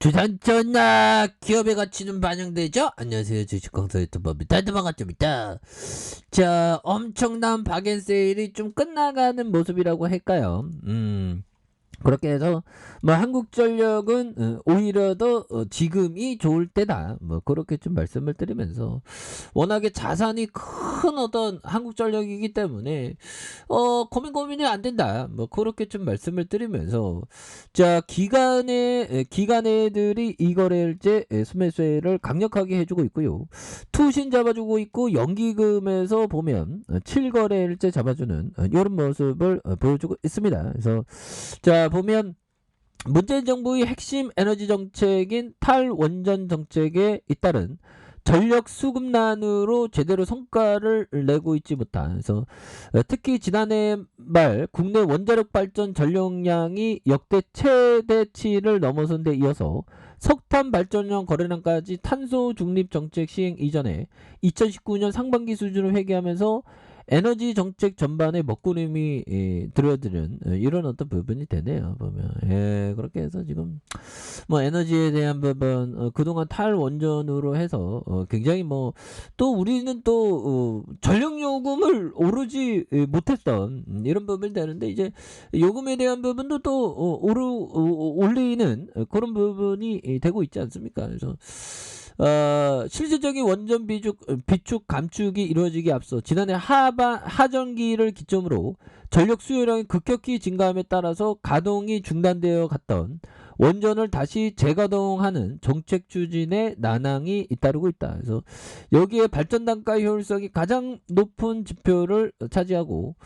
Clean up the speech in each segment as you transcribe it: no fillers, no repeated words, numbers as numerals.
주산전나 기업의 가치는 반영되죠? 안녕하세요, 주식광서 유튜버입니다. 반갑습니다. 자, 엄청난 박앤세일이 좀 끝나가는 모습이라고 할까요? 그렇게 해서 뭐 한국전력은 오히려 더 지금이 좋을 때다, 뭐 그렇게 좀 말씀을 드리면서, 워낙에 자산이 큰 어떤 한국전력이기 때문에 고민이 안 된다, 뭐 그렇게 좀 말씀을 드리면서, 자, 기관애들이 이 거래일제 수매수를 강력하게 해주고 있고요. 투신 잡아주고 있고, 연기금에서 보면 7거래일제 잡아주는 이런 모습을 보여주고 있습니다. 그래서 자, 보면 문재인 정부의 핵심 에너지 정책인 탈원전 정책에 잇따른 전력 수급난으로 제대로 성과를 내고 있지 못한, 그래서 특히 지난해 말 국내 원자력 발전 전력량이 역대 최대치를 넘어선 데 이어서 석탄 발전용 거래량까지 탄소 중립 정책 시행 이전에 2019년 상반기 수준을 회귀하면서 에너지 정책 전반에 먹구름이 들어드는 이런 어떤 부분이 되네요, 보면. 그렇게 해서 지금 뭐 에너지에 대한 부분, 그동안 탈원전으로 해서 굉장히 뭐 또 우리는 또 전력 요금을 오르지 못했던 이런 부분이 되는데, 이제 요금에 대한 부분도 또 올리는 그런 부분이 되고 있지 않습니까? 그래서 실질적인 원전 비축 감축이 이루어지기 앞서 지난해 하반기를 기점으로 전력 수요량이 급격히 증가함에 따라서 가동이 중단되어 갔던 원전을 다시 재가동하는 정책 추진에 난항이 잇따르고 있다. 그래서 여기에 발전 단가 효율성이 가장 높은 지표를 차지하고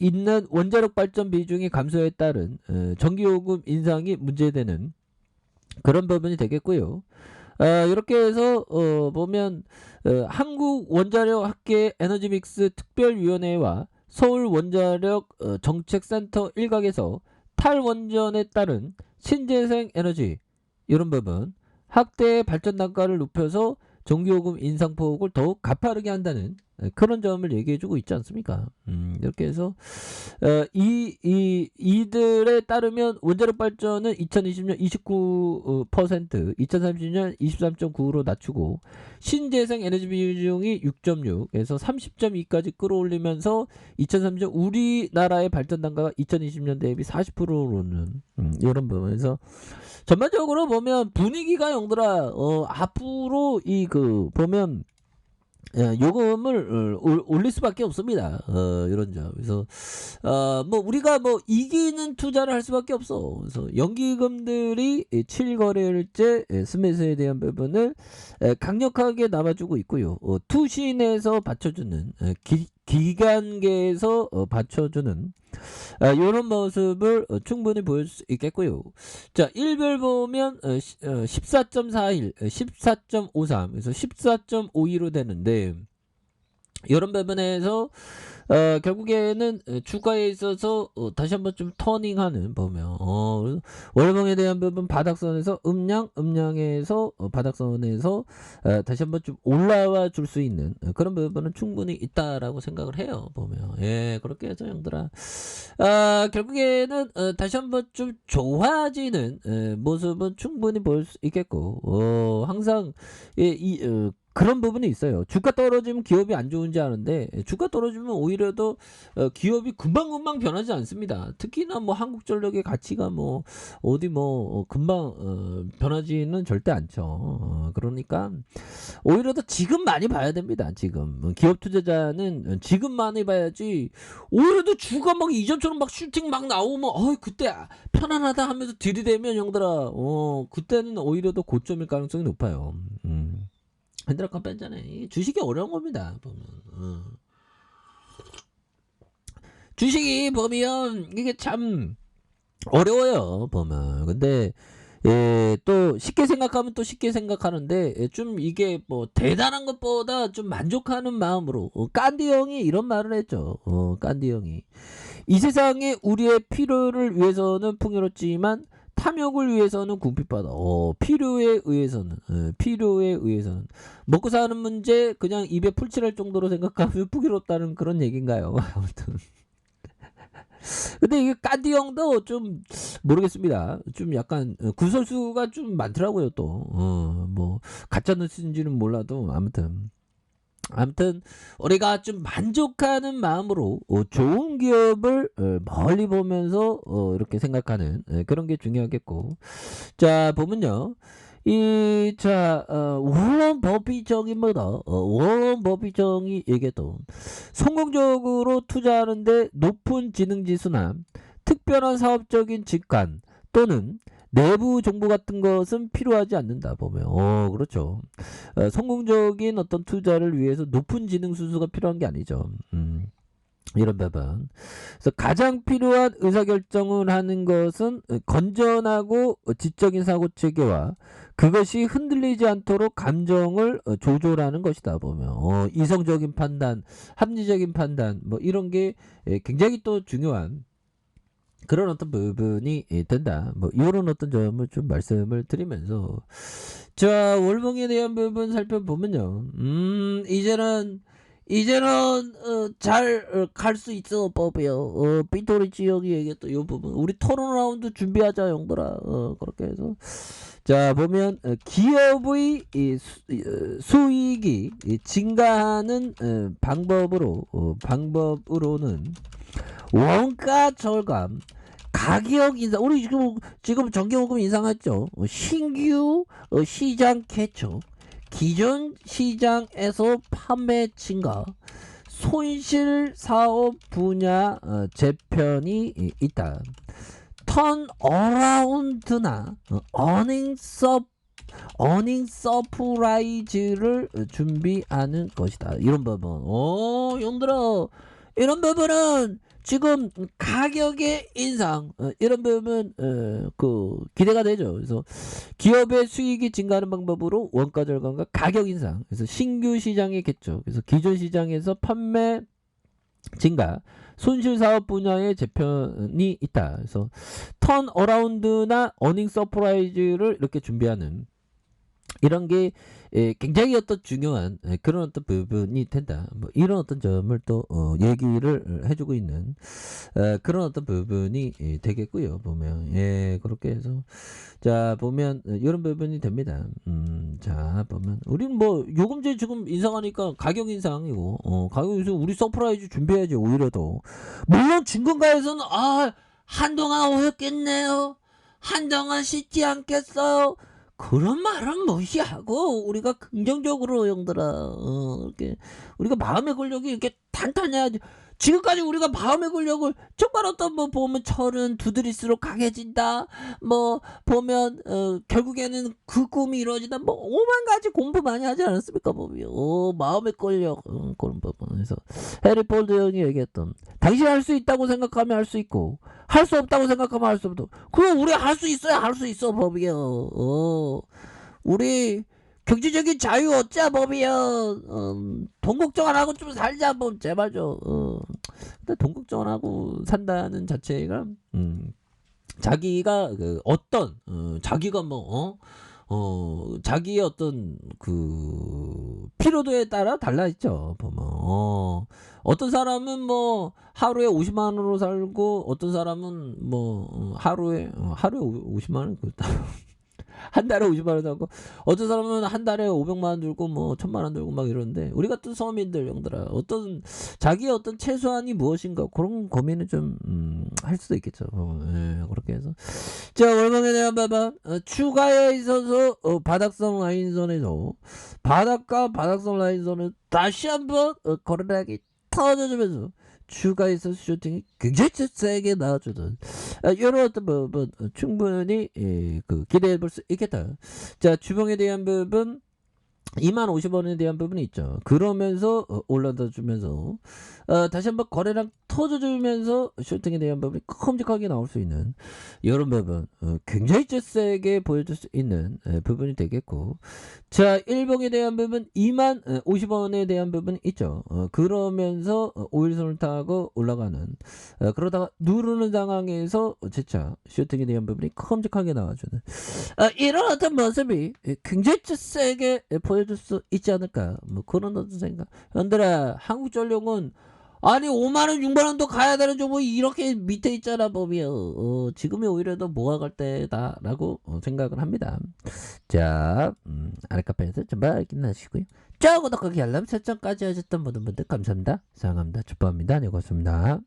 있는 원자력 발전 비중이 감소에 따른 전기요금 인상이 문제되는 그런 부분이 되겠고요. 이렇게 해서 보면 한국원자력학계 에너지믹스 특별위원회와 서울원자력 정책센터 일각에서 탈원전에 따른 신재생 에너지 이런 부분 확대 발전 단가를 높여서 전기요금 인상폭을 더욱 가파르게 한다는 그런 점을 얘기해주고 있지 않습니까? 이렇게 해서 이들에 따르면 원자력 발전은 2020년 29%, 2030년 23.9로 낮추고 신재생 에너지 비중이 6.6에서 30.2까지 끌어올리면서 2030년 우리나라의 발전 단가가 2020년 대비 40%로는 이런 부분에서 전반적으로 보면 분위기가 영들아 앞으로 보면 요금을 올릴 수밖에 없습니다. 이런 점. 그래서 뭐 우리가 뭐 이기는 투자를 할 수밖에 없어. 그래서 연기금들이 7거래일제 스매스에 대한 부분을 강력하게 남아주고 있고요. 투신에서 받쳐주는 기관계에서 받쳐주는 이런 모습을 충분히 보일 수 있겠고요. 자, 일별 보면 14.41, 14.53, 그래서 14.52로 되는데, 이런 부분에서 결국에는 주가에 있어서 다시 한번 좀 터닝하는 보면 월봉에 대한 부분 바닥선에서 음량에서 바닥선에서 다시 한번 좀 올라와 줄 수 있는 그런 부분은 충분히 있다라고 생각을 해요, 보면. 그렇게 해서 형들아 결국에는 다시 한번 좀 좋아지는 모습은 충분히 볼 수 있겠고, 항상 그런 부분이 있어요. 주가 떨어지면 기업이 안 좋은지 아는데, 주가 떨어지면 오히려 더 기업이 금방금방 변하지 않습니다. 특히나 뭐 한국전력의 가치가 뭐 어디 뭐 금방 변하지는 절대 않죠. 그러니까 오히려 더 지금 많이 봐야 됩니다. 지금 기업 투자자는 지금 많이 봐야지, 오히려 더 주가 막 이전처럼 막 슈팅 막 나오면 그때 편안하다 하면서 들이대면 형들아 그때는 오히려 더 고점일 가능성이 높아요. 핸드락감 뺐잖아요. 주식이 어려운 겁니다, 보면. 주식이 보면 이게 참 어려워요, 보면. 근데 또 쉽게 생각하면 또 쉽게 생각하는데, 좀 이게 뭐 대단한 것보다 좀 만족하는 마음으로, 깐디 형이 이런 말을 했죠. 깐디 형이 이 세상에 우리의 필요를 위해서는 풍요롭지만 탐욕을 위해서는 궁핍하다. 필요에 의해서는 먹고 사는 문제 그냥 입에 풀칠할 정도로 생각하면 풍요롭다는 그런 얘기인가요? 아무튼 근데 이게 깐디 형도 좀 모르겠습니다. 좀 약간 구설수가 좀 많더라고요 또. 뭐 가짜 뉴스인지는 몰라도 아무튼 우리가 좀 만족하는 마음으로 좋은 기업을 멀리 보면서 이렇게 생각하는 그런 게 중요하겠고. 자 보면요. 워런 버핏정입니다. 워런 버핏정이 얘기했던 성공적으로 투자하는데 높은 지능지수나 특별한 사업적인 직관 또는 내부 정보 같은 것은 필요하지 않는다 보면 그렇죠. 성공적인 어떤 투자를 위해서 높은 지능지수가 필요한 게 아니죠. 이런 부분. 그래서 가장 필요한 의사결정을 하는 것은 건전하고 지적인 사고 체계와 그것이 흔들리지 않도록 감정을 조절하는 것이다 보면 이성적인 판단, 합리적인 판단 뭐 이런 게 굉장히 또 중요한 그런 어떤 부분이 된다. 뭐 이런 어떤 점을 좀 말씀을 드리면서 자 월봉에 대한 부분 살펴보면요. 이제는 잘 갈 수 있어 법이요. 삐토리 지역이 얘기했던 이 부분 우리 토론 라운드 준비하자 형들아. 그렇게 해서 자 보면 기업의 수익이 증가하는 방법으로는 원가 절감, 가격 인상, 우리 지금 전기요금 인상했죠. 신규 시장 개척, 기존 시장에서 판매 증가, 손실 사업 분야 재편이 있다. 턴 어라운드나 어닝 서프라이즈를 준비하는 것이다. 이런 부분. 형들아, 이런 부분은 지금 가격의 인상 이런 부분 기대가 되죠. 그래서 기업의 수익이 증가하는 방법으로 원가 절감과 가격 인상. 그래서 신규 시장의 개척. 그래서 기존 시장에서 판매 증가, 손실 사업 분야의 재편이 있다. 그래서 턴 어라운드나 어닝 서프라이즈를 이렇게 준비하는 이런 게 굉장히 어떤 중요한 그런 어떤 부분이 된다. 뭐 이런 어떤 점을 또 얘기를 해주고 있는 그런 어떤 부분이 되겠고요. 보면 그렇게 해서 자 보면 이런 부분이 됩니다. 자 보면 우리는 뭐 요금제 지금 인상하니까 가격 인상이고 가격 인상 우리 서프라이즈 준비해야지. 오히려 더 물론 증권가에서는 한동안 오였겠네요. 한동안 쉽지 않겠어요. 그런 말은 무시하고 우리가 긍정적으로 형들아 이렇게 우리가 마음의 권력이 이렇게 탄탄해야지. 지금까지 우리가 마음의 권력을 정말 어떤 뭐 보면 철은 두드릴수록 강해진다. 뭐 보면 결국에는 그 꿈이 이루어진다. 뭐 오만 가지 공부 많이 하지 않았습니까 보면 마음의 권력 그런 부분에서 해리폴드 형이 얘기했던 당신이 할 수 있다고 생각하면 할 수 있고 할 수 없다고 생각하면 할 수 없다. 그럼 우리 할 수 있어야 할 수 있어 법이요. 우리 경제적인 자유 얻자 법이요. 돈 걱정 안 하고 좀 살자 법 제발 좀. 근데 돈 걱정 안 하고 산다는 자체가 자기가 어떤 자기가 뭐 자기의 어떤 그 피로도에 따라 달라 있죠. 보면 어떤 사람은 뭐 하루에 50만 원으로 살고 어떤 사람은 뭐 하루에 50만 원 한 달에 50만 원 살고 어떤 사람은 한 달에 500만 원 들고 뭐 1000만 원 들고 막 이러는데 우리 같은 서민들 형들아 어떤 자기의 어떤 최소한이 무엇인가 그런 고민을 좀 할 수도 있겠죠. 그렇게 해서 자 월봉에 대한 부분 추가에 있어서 바닥성 라인선에서 바닥과 바닥성 라인선을 다시 한번 거래량이 터져주면서 추가해서 슈팅이 굉장히 세게 나와주는 이런 어떤 부분 충분히 기대해 볼 수 있겠다. 자 주봉에 대한 부분 20,050원에 대한 부분이 있죠. 그러면서 올라다 주면서 다시 한번 거래량 터져주면서 슈팅에 대한 부분이 큼직하게 나올 수 있는 이런 부분 굉장히 세게 보여줄 수 있는 부분이 되겠고 자 일봉에 대한 부분 20,050원에 대한 부분이 있죠. 그러면서 5일선을 타고 올라가는 그러다가 누르는 상황에서 재차 슈팅에 대한 부분이 큼직하게 나와주는 이런 어떤 모습이 굉장히 세게 보여줄 수 있지 않을까 뭐 그런 어떤 생각. 현들아 한국전력은 아니 5만원 6만원도 가야 되는 종목이 이렇게 밑에 있잖아 보면 지금이 오히려 더 모아갈 때다라고 생각을 합니다. 자 아랫카페에서 전부 끝나시고요. 자 구독하기 알람 설정까지 하셨던 모든 분들 감사합니다. 사랑합니다. 축복합니다. 네 고맙습니다.